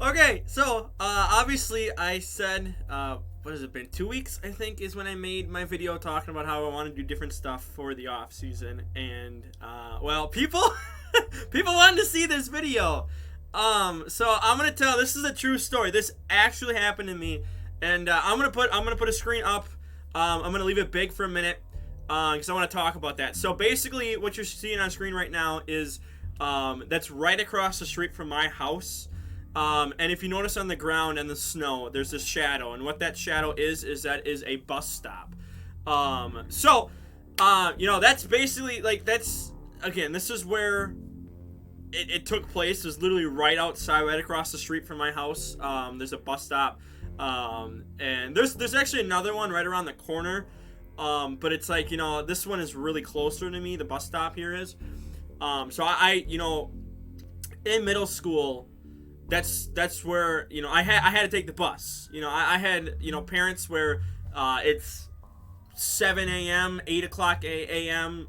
Okay, so obviously I said what has it been? 2 weeks I think is when I made my video talking about how I want to do different stuff for the off season, and well, people people wanted to see this video. So I'm gonna tell. This is a true story. This actually happened to me, and I'm gonna put a screen up. I'm gonna leave it big for a minute because I want to talk about that. So basically, what you're seeing on screen right now is that's right across the street from my house. And if you notice on the ground and the snow, there's this shadow, and what that shadow is that is a bus stop. That's basically like that's again. This is where it took place. It was literally right outside, right across the street from my house. There's a bus stop, and there's actually another one right around the corner. But it's like this one is really closer to me. The bus stop here is. So I in middle school. That's where I had to take the bus. I had parents where it's 7 a.m., 8 o'clock a.m.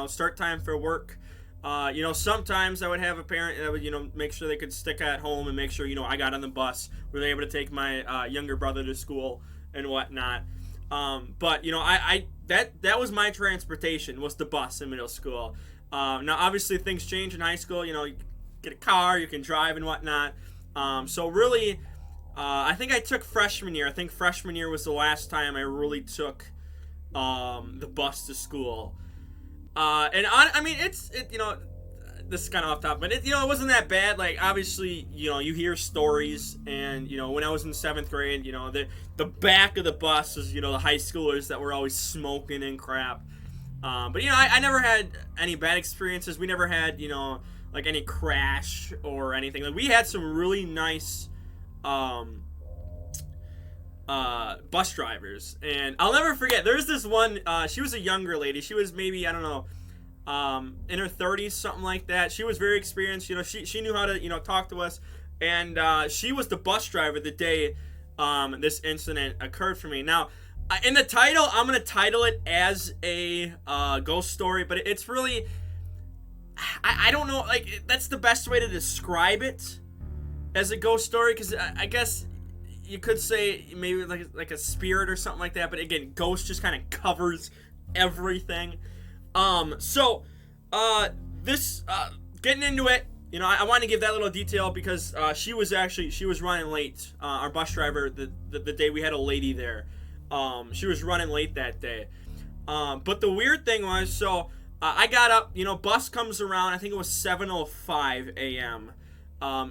Start time for work. Sometimes I would have a parent that would make sure they could stick at home and make sure I got on the bus. We were able to take my younger brother to school and whatnot. But that was my transportation, was the bus in middle school. Now obviously things change in high school. You get a car, you can drive and whatnot. So really, I think I took freshman year. I think freshman year was the last time I really took the bus to school. This is kind of off topic, but it wasn't that bad. Like obviously, you hear stories, and when I was in 7th grade, the back of the bus is the high schoolers that were always smoking and crap. But I never had any bad experiences. We never had like any crash or anything. Like we had some really nice bus drivers, and I'll never forget. There's this one. She was a younger lady. She was maybe, I don't know, in her 30s, something like that. She was very experienced. She knew how to talk to us, and she was the bus driver the day this incident occurred for me. Now, in the title, I'm gonna title it as a ghost story, but it's really. I don't know, like, that's the best way to describe it as a ghost story, because I guess you could say maybe like a spirit or something like that, but again, ghost just kind of covers everything. Getting into it, I wanted to give that little detail because she was running late. Our bus driver, the day we had a lady there, she was running late that day. But the weird thing was, I got up, bus comes around, I think it was 7:05 a.m.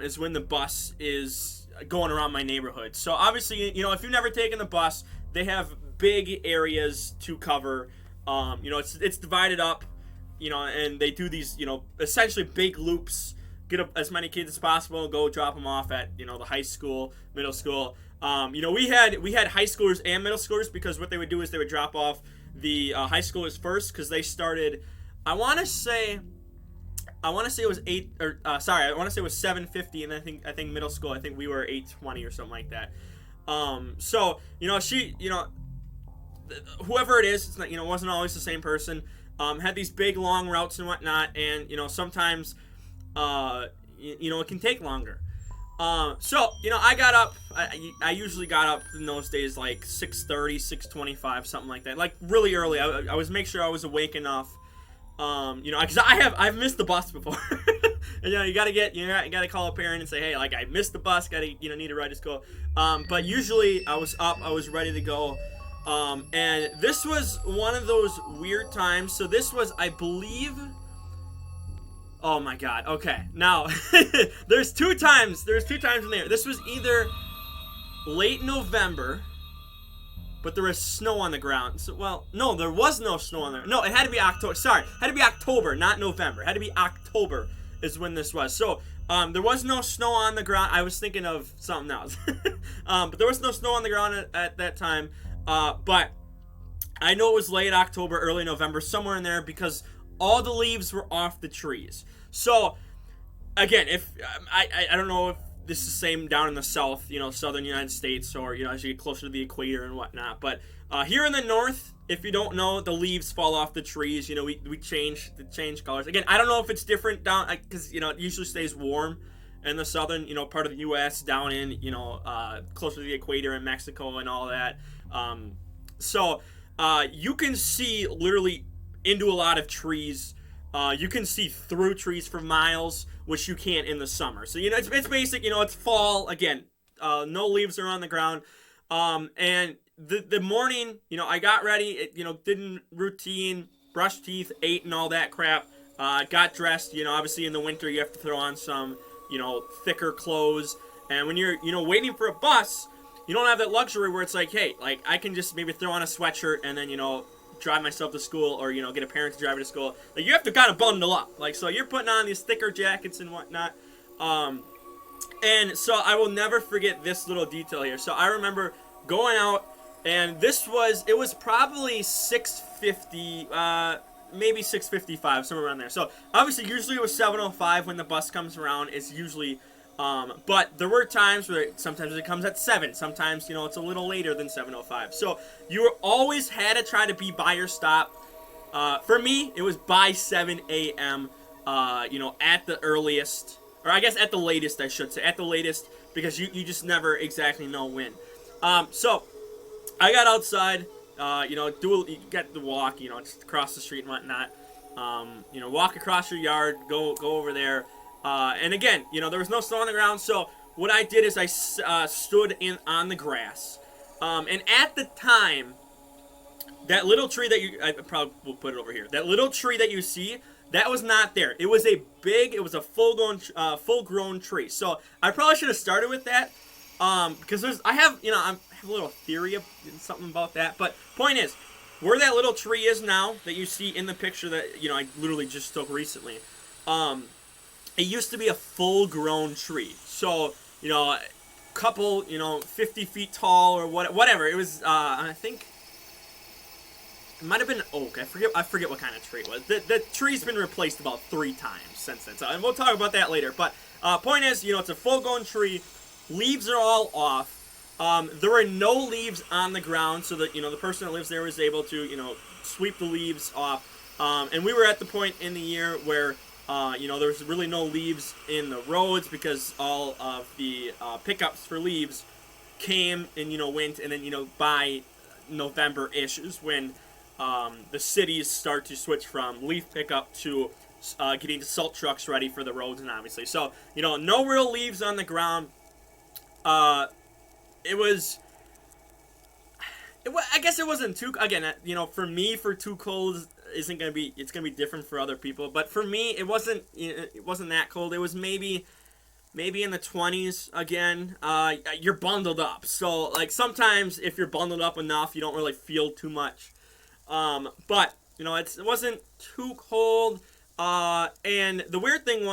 Is when the bus is going around my neighborhood. So obviously, if you've never taken the bus, they have big areas to cover. It's divided up, and they do these, essentially big loops, get up as many kids as possible, go drop them off at, the high school, middle school. We had high schoolers and middle schoolers, because what they would do is they would drop off the high schoolers first, because they started, I want to say it was 7:50, and I think middle school, I think we were 8:20 or something like that. Whoever it is, it's not, it wasn't always the same person. Had these big long routes and whatnot, and sometimes it can take longer. I got up. I usually got up in those days like 6:30, 6:25, something like that. Like really early. I was make sure I was awake enough. Because I've missed the bus before. And, you gotta call a parent and say, hey, like I missed the bus. Need a ride to school. But usually I was up. I was ready to go. And this was one of those weird times. So this was, I believe. Oh my God. Okay. Now, there's two times in there. This was either late November, but there was snow on the ground. So, no, there was no snow on there. No, it had to be October. Sorry, it had to be October, not November. It had to be October is when this was. So, there was no snow on the ground. I was thinking of something else. But there was no snow on the ground at that time. But I know it was late October, early November, somewhere in there, because all the leaves were off the trees. So, again, if I don't know if this is the same down in the south, southern United States, or as you get closer to the equator and whatnot. But here in the north, if you don't know, the leaves fall off the trees. We change colors. Again, I don't know if it's different down, because it usually stays warm in the southern, part of the U.S. down in, closer to the equator in Mexico and all that. So you can see literally into a lot of trees. You can see through trees for miles, which you can't in the summer. So, it's basic, it's fall. Again, no leaves are on the ground. And the morning, I got ready, did routine, brushed teeth, ate and all that crap. Got dressed, obviously in the winter you have to throw on some, thicker clothes. And when you're, waiting for a bus, you don't have that luxury where it's like, hey, like I can just maybe throw on a sweatshirt and then, drive myself to school or, get a parent to drive me to school. Like you have to kind of bundle up. Like, so you're putting on these thicker jackets and whatnot. And so I will never forget this little detail here. So I remember going out, and it was probably 6:50, maybe 6:55, somewhere around there. So obviously, usually it was 7:05 when the bus comes around. It's usually, but there were times where sometimes it comes at 7. Sometimes, it's a little later than 7:05. So you always had to try to be by your stop. For me, it was by 7 a.m., at the earliest. Or I guess at the latest, I should say. At the latest, because you just never exactly know when. So I got outside, you get the walk, just across the street and whatnot. Walk across your yard, go over there. And again, there was no snow on the ground. So what I did is I stood on the grass. And at the time, that little tree that I probably will put it over here. That little tree that you see, that was not there. It was a full-grown tree. So I probably should have started with that, because I have a little theory of something about that. But point is, where that little tree is now that you see in the picture that I literally just took recently, it used to be a full-grown tree. So a couple 50 feet tall or whatever. It was I think. It might have been oak. I forget what kind of tree it was. The tree's been replaced about 3 times since then. So, and we'll talk about that later. But point is, it's a full-grown tree. Leaves are all off. There were no leaves on the ground, so that the person that lives there was able to sweep the leaves off. And we were at the point in the year where there was really no leaves in the roads because all of the pickups for leaves came and went, and then by November-ish is when the cities start to switch from leaf pickup to getting the salt trucks ready for the roads, and obviously. So, no real leaves on the ground. I guess it wasn't too, again, for me, for too cold it's going to be different for other people. But for me, it wasn't that cold. It was maybe in the 20s again. You're bundled up. So, like, sometimes if you're bundled up enough, you don't really feel too much. But it wasn't too cold, and the weird thing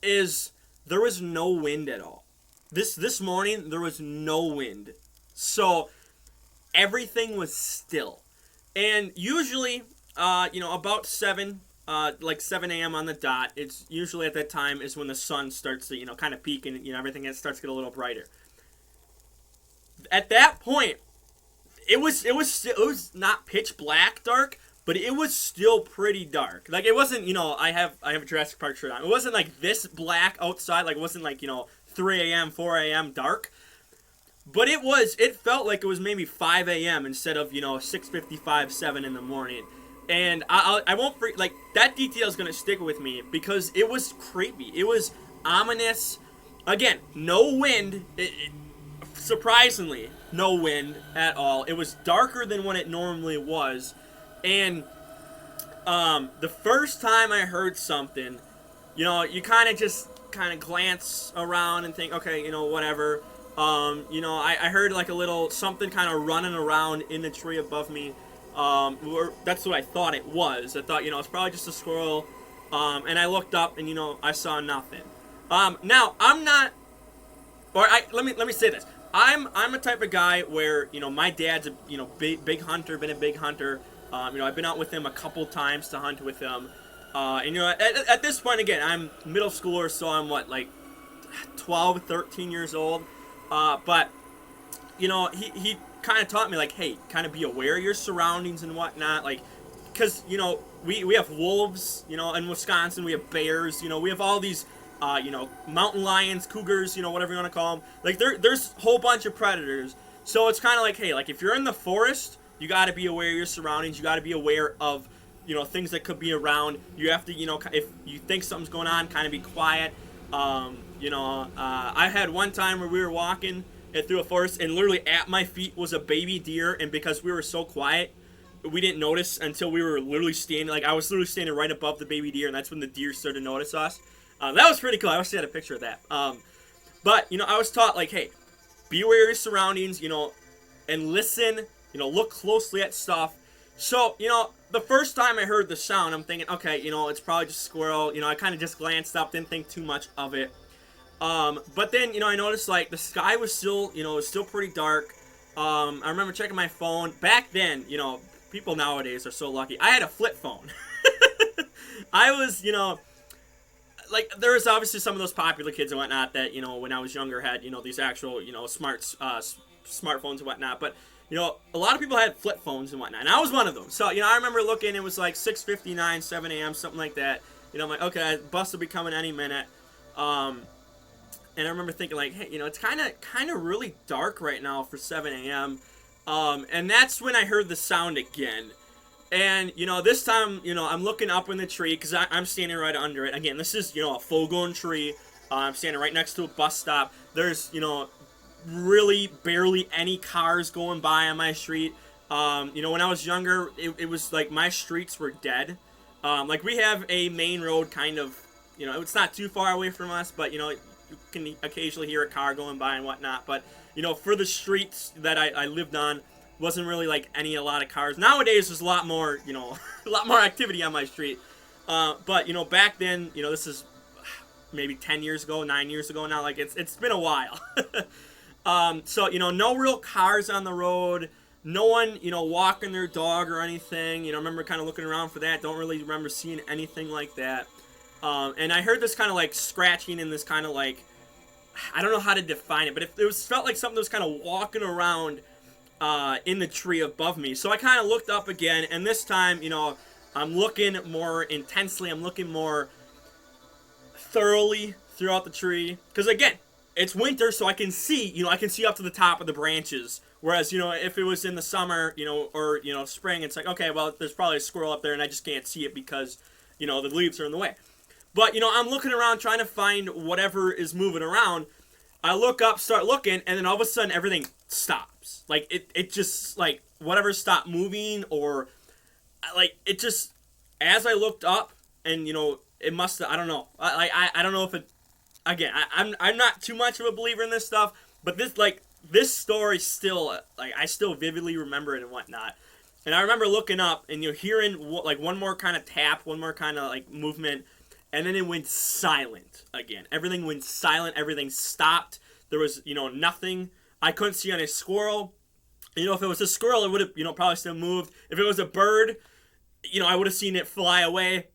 is there was no wind at all. This morning there was no wind, so everything was still. And usually, about 7 a.m. on the dot, it's usually at that time is when the sun starts to kind of peak and everything starts to get a little brighter. At that point, It was not pitch black dark, but it was still pretty dark. Like, it wasn't, I have a Jurassic Park shirt on. It wasn't like this black outside, like it wasn't like, 3 a.m., 4 a.m. dark. But it felt like it was maybe 5 a.m. instead of, 6:55, 7 in the morning. And I won't forget, like, that detail is going to stick with me because it was creepy. It was ominous. Again, no wind. Surprisingly, no wind at all. It was darker than what it normally was. And the first time I heard something, you kind of glance around and think, okay, whatever. I heard like a little something kind of running around in the tree above me. That's what I thought it was. I thought, it's probably just a squirrel. And I looked up and, I saw nothing. Now, I'm not, let me say this. I'm a type of guy where, my dad's a, big hunter, been a big hunter. I've been out with him a couple times to hunt with him. And, at this point, again, I'm middle schooler, so I'm 12, 13 years old. But, he kind of taught me, like, hey, kind of be aware of your surroundings and whatnot. Like, because, we have wolves, in Wisconsin, we have bears, we have all these mountain lions, cougars, whatever you want to call them. Like there's a whole bunch of predators. So it's kind of like, hey, like if you're in the forest, you got to be aware of your surroundings. You got to be aware of things that could be around. You have to, if you think something's going on, kind of be quiet. I had one time where we were walking through a forest, and literally at my feet was a baby deer, and because we were so quiet, we didn't notice until we were literally standing, like I was literally standing right above the baby deer, and that's when the deer started to notice us. That was pretty cool. I wish I had a picture of that. But I was taught, like, hey, be aware of your surroundings, and listen, look closely at stuff. So, the first time I heard the sound, I'm thinking, okay, it's probably just a squirrel. I kind of just glanced up, didn't think too much of it. But then, I noticed, like, the sky was still, it was still pretty dark. I remember checking my phone. Back then, people nowadays are so lucky. I had a flip phone. I was, like, there was obviously some of those popular kids and whatnot that, when I was younger had, these actual, smartphones and whatnot. But, a lot of people had flip phones and whatnot. And I was one of them. So, I remember looking, it was like 6:59, 7 a.m., something like that. I'm like, okay, bus will be coming any minute. And I remember thinking, like, hey, it's kind of really dark right now for 7 a.m. And that's when I heard the sound again. And, this time, I'm looking up in the tree because I'm standing right under it. Again, this is, a full-grown tree. I'm standing right next to a bus stop. There's, really barely any cars going by on my street. When I was younger, it was like my streets were dead. Like, we have a main road kind of, it's not too far away from us, but, you can occasionally hear a car going by and whatnot. But, for the streets that I lived on, wasn't really like a lot of cars. Nowadays, there's a lot more, a lot more activity on my street. But, back then, this is maybe 10 years ago, 9 years ago now. Like, it's been a while. So, no real cars on the road. No one, walking their dog or anything. I remember kind of looking around for that. Don't really remember seeing anything like that. And I heard this kind of like scratching and this kind of like, I don't know how to define it, but felt like something was kind of walking around in the tree above me. So I kind of looked up again, and this time, I'm looking more intensely. I'm looking more thoroughly throughout the tree. Because again, it's winter, so I can see, I can see up to the top of the branches. Whereas, if it was in the summer, or, spring, it's like, okay, well, there's probably a squirrel up there, and I just can't see it because, the leaves are in the way. But, I'm looking around trying to find whatever is moving around. I look up, start looking, and then all of a sudden everything stops. Like, it just, like, whatever stopped moving, or, like, it just, as I looked up, and, it must have, I don't know. I don't know if it, again, I'm not too much of a believer in this stuff, but this story still, like, I still vividly remember it and whatnot. And I remember looking up, and, hearing, like, one more kind of tap, one more kind of, like, movement, and then it went silent again. Everything went silent. Everything stopped. There was, nothing. I couldn't see any squirrel. If it was a squirrel, it would have, probably still moved. If it was a bird, I would have seen it fly away.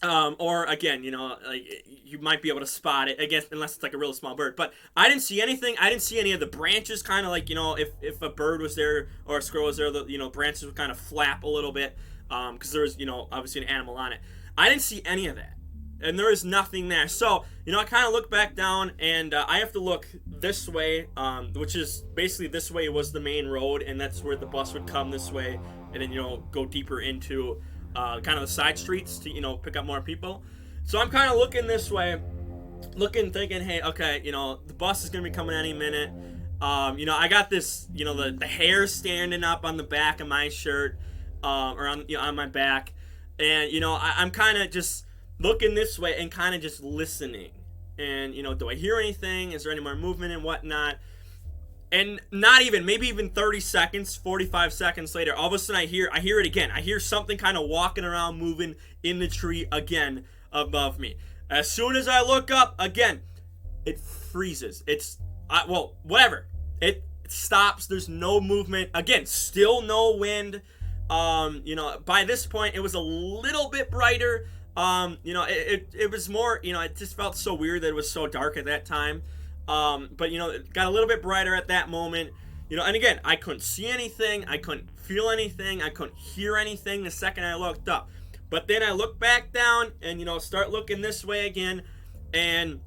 Or, again, like, you might be able to spot it, I guess, unless it's like a real small bird. But I didn't see anything. I didn't see any of the branches kind of like, if a bird was there or a squirrel was there, the branches would kind of flap a little bit. Because there was, obviously an animal on it. I didn't see any of that. And there is nothing there. So, I kind of look back down, and I have to look this way, which is basically this way was the main road, and that's where the bus would come this way, and then, go deeper into kind of the side streets to, pick up more people. So I'm kind of looking this way, thinking, hey, okay, the bus is going to be coming any minute. I got this, the hair standing up on the back of my shirt, or on my back, and, I'm kind of just looking this way and kind of just listening. And, do I hear anything? Is there any more movement and whatnot? And not even, maybe even 30 seconds, 45 seconds later, all of a sudden I hear it again. I hear something kind of walking around, moving in the tree again above me. As soon as I look up, again, it freezes. Whatever. It stops. There's no movement. Again, still no wind. By this point, it was a little bit brighter. It was more, it just felt so weird that it was so dark at that time. But, it got a little bit brighter at that moment. And again, I couldn't see anything. I couldn't feel anything. I couldn't hear anything the second I looked up. But then I looked back down and, start looking this way again. And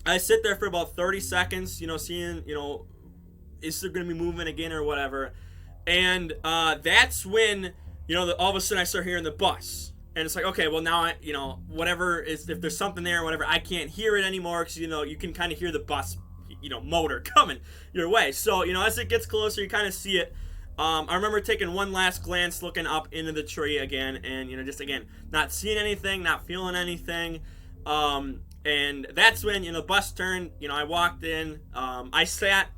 I sit there for about 30 seconds, seeing, is there going to be movement again or whatever. And that's when, all of a sudden I start hearing the bus. And it's like, okay, well now, whatever is, if there's something there or whatever, I can't hear it anymore because, you can kind of hear the bus, motor coming your way. So, as it gets closer, you kind of see it. I remember taking one last glance, looking up into the tree again, and, just again, not seeing anything, not feeling anything. And that's when, the bus turned, I walked in, I sat,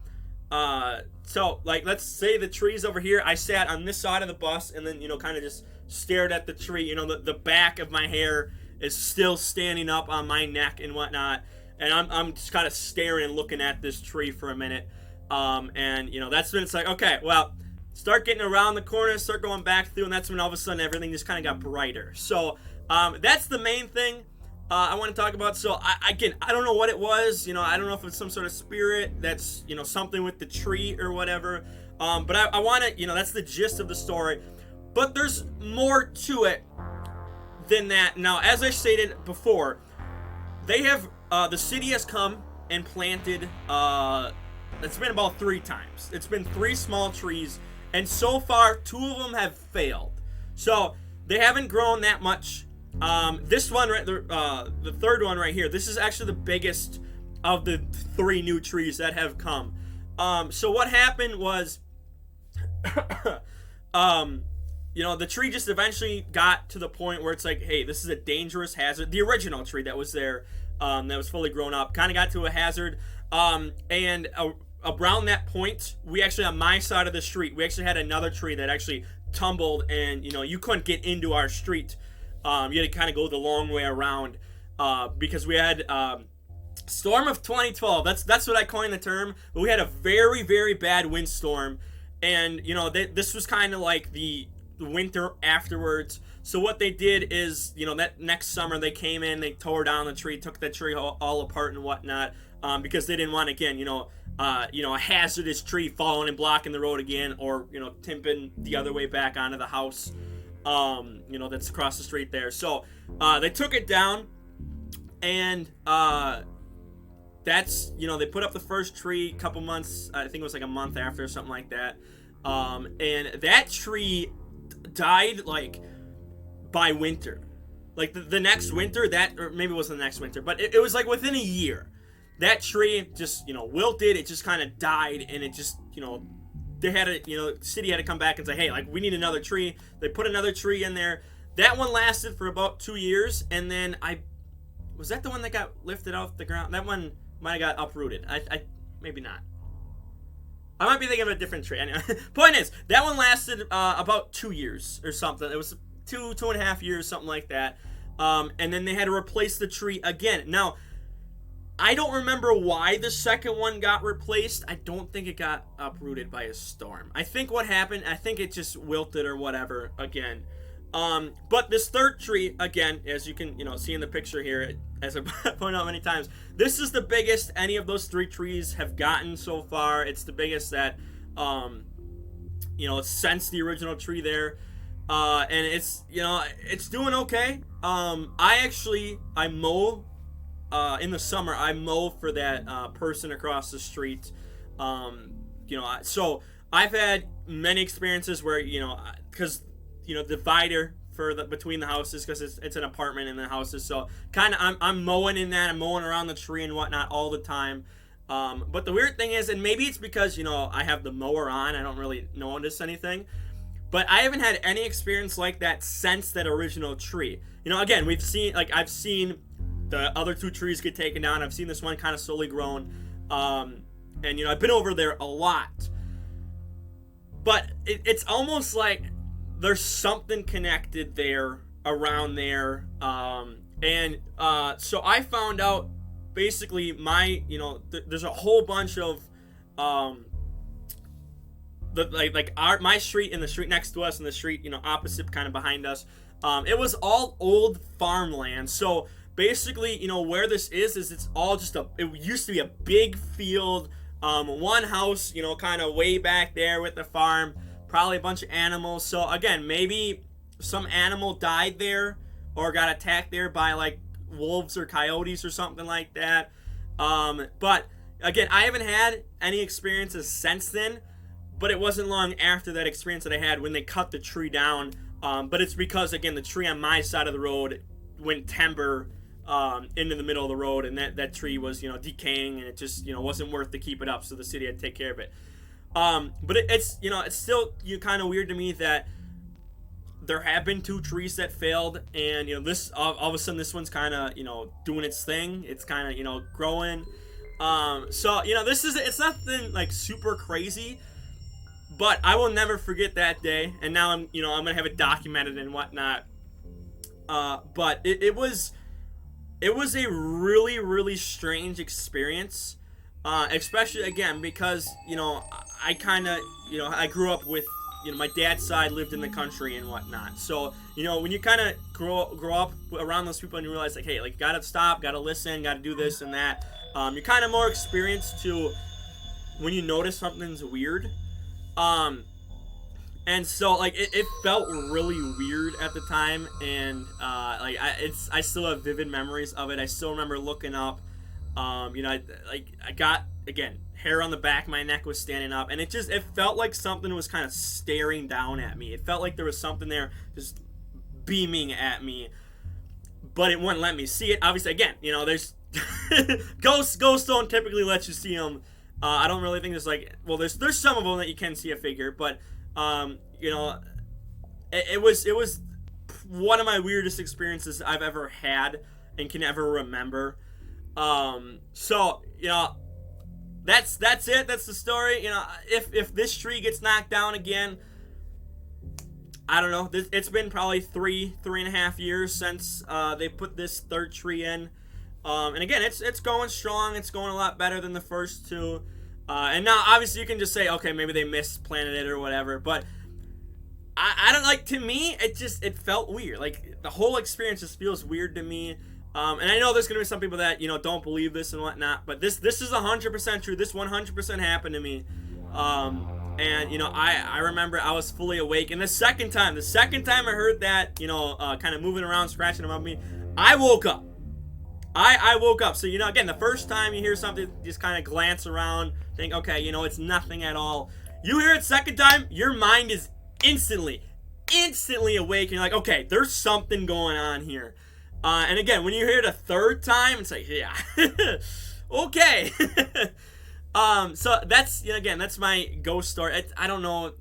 so, like, let's say the tree's over here, I sat on this side of the bus, and then, kind of just stared at the tree, the back of my hair is still standing up on my neck and whatnot, and I'm just kind of staring and looking at this tree for a minute, and, that's when it's like, okay, well, start getting around the corner, start going back through, and that's when all of a sudden everything just kind of got brighter. So, that's the main thing I want to talk about. So, I don't know what it was. I don't know if it's some sort of spirit that's, something with the tree or whatever. But I want to, that's the gist of the story. But there's more to it than that. Now, as I stated before, they have, the city has come and planted, it's been about 3 times. It's been 3 small trees. And so far, 2 of them have failed. So, they haven't grown that much. This one, the third one right here, this is actually the biggest of the 3 new trees that have come. So what happened was, the tree just eventually got to the point where it's like, hey, this is a dangerous hazard. The original tree that was there, that was fully grown up, kind of got to a hazard. And around that point, we actually, on my side of the street, we actually had another tree that actually tumbled, and, you couldn't get into our street. You had to kind of go the long way around, because we had storm of 2012. That's what I coined the term. But we had a very, very bad windstorm, and this was kind of like the winter afterwards. So what they did is, that next summer they came in, they tore down the tree, took the tree all apart and whatnot, because they didn't want, again, a hazardous tree falling and blocking the road again, or tipping the other way back onto the house. That's across the street there. So, they took it down, and, that's, they put up the first tree a couple months, I think it was like a month after or something like that. And that tree died, like, by winter. Like, the next winter, or maybe it wasn't the next winter, but it was like within a year. That tree just, wilted, it just kind of died, and it just, they had the city had to come back and say, hey, like, we need another tree. They put another tree in there. That one lasted for about 2 years, and then was that the one that got lifted off the ground? That one might have got uprooted. I maybe not. I might be thinking of a different tree. Anyway, point is, that one lasted about 2 years or something. It was 2.5 years, something like that. And then they had to replace the tree again. Now, I don't remember why the second one got replaced. I don't think it got uprooted by a storm. I think what happened, it just wilted or whatever again. But this third tree, again, as you can, see in the picture here, as I point out many times, this is the biggest any of those 3 trees have gotten so far. It's the biggest that, since the original tree there. And it's, it's doing okay. I mow. In the summer, I mow for that person across the street. So I've had many experiences where, because, divider between the houses, because it's an apartment in the houses. So kind of I'm mowing in that. I'm mowing around the tree and whatnot all the time. But the weird thing is, and maybe it's because, I have the mower on, I don't really notice anything. But I haven't had any experience like that since that original tree. Again, I've seen the other 2 trees get taken down. I've seen this one kind of slowly grown. And, I've been over there a lot. But it's almost like there's something connected there, around there. So I found out, basically, there's a whole bunch of, my street and the street next to us and the street, opposite, kind of behind us. It was all old farmland. So, basically, where this is it's all just it used to be a big field, one house, kind of way back there with the farm, probably a bunch of animals. So again, maybe some animal died there or got attacked there by like wolves or coyotes or something like that. But again, I haven't had any experiences since then, but it wasn't long after that experience that I had when they cut the tree down. But it's because, again, the tree on my side of the road went timber into the middle of the road, and that tree was, decaying, and it just, wasn't worth to keep it up, so the city had to take care of it. But it's still kind of weird to me that there have been 2 trees that failed, and this all of a sudden this one's kind of doing its thing. It's kind of growing. So it's nothing like super crazy, but I will never forget that day. And now I'm gonna have it documented and whatnot. But it was a really, really strange experience, especially again because I kind of I grew up with my dad's side lived in the country and whatnot. So when you kind of grow up around those people and you realize like, hey, like gotta stop, gotta listen, gotta do this and that. You're kind of more experienced to when you notice something's weird. And so like it felt really weird at the time, and I still have vivid memories of it. I still remember looking up. I got, again, hair on the back of my neck was standing up, and it felt like something was kind of staring down at me. It felt like there was something there just beaming at me, but it wouldn't let me see it. Obviously, again, there's ghosts don't typically let you see them. I don't really think there's some of them that you can see a figure, but it was one of my weirdest experiences I've ever had and can ever remember. So that's it. That's the story. If this tree gets knocked down again, I don't know. It's been probably 3.5 years since they put this 3rd tree in. And again, it's going strong. It's going a lot better than the first 2. And now, obviously, you can just say, okay, maybe they misplanted it or whatever. But I don't like. To me, it felt weird. Like the whole experience just feels weird to me. And I know there's gonna be some people that don't believe this and whatnot. But this is 100% true. This 100% happened to me. And I remember I was fully awake. And the second time I heard that, kind of moving around, scratching above me, I woke up. I woke up. So, again, the first time you hear something, just kind of glance around, think, okay, it's nothing at all. You hear it second time, your mind is instantly awake. And you're like, okay, there's something going on here. And again, when you hear it a 3rd time, it's like, yeah, okay. So that's, again, that's my ghost story. I don't know,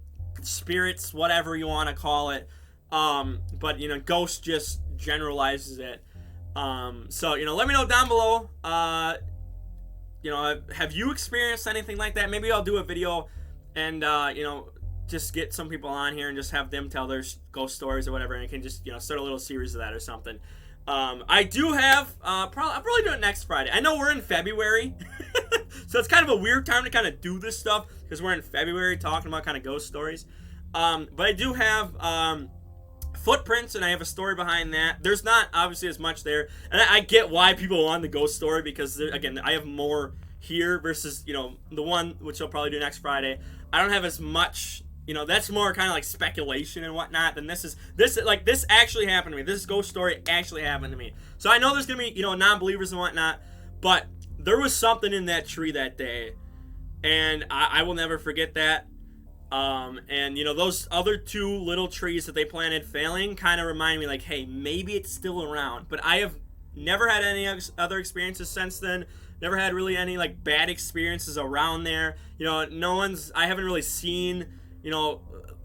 spirits, whatever you want to call it. But, ghost just generalizes it. So, let me know down below, have you experienced anything like that? Maybe I'll do a video and, just get some people on here and just have them tell their ghost stories or whatever, and I can just, start a little series of that or something. I do have, I'll probably do it next Friday. I know we're in February, so it's kind of a weird time to kind of do this stuff, because we're in February talking about kind of ghost stories. But I do have, footprints, and I have a story behind that. There's not obviously as much there, and I get why people want the ghost story, because again, I have more here versus the one which I'll probably do next Friday. I don't have as much. That's more kind of like speculation and whatnot. Than this actually happened to me. This ghost story actually happened to me. So I know there's gonna be non-believers and whatnot, but there was something in that tree that day, and I will never forget that. And those other 2 little trees that they planted failing kind of remind me like, hey, maybe it's still around. But I have never had any other experiences since then. Never had really any like bad experiences around there. I haven't really seen,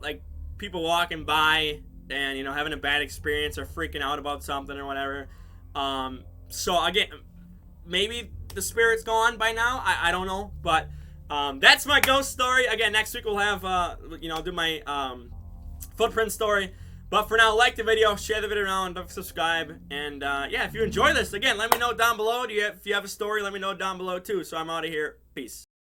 like people walking by and, having a bad experience or freaking out about something or whatever. So again, maybe the spirit's gone by now. I don't know, but that's my ghost story. Again, next week we'll have, do my footprint story. But for now, like the video, share the video around, don't subscribe. And yeah, if you enjoy this, again, let me know down below. If you have a story, let me know down below too. So I'm out of here. Peace.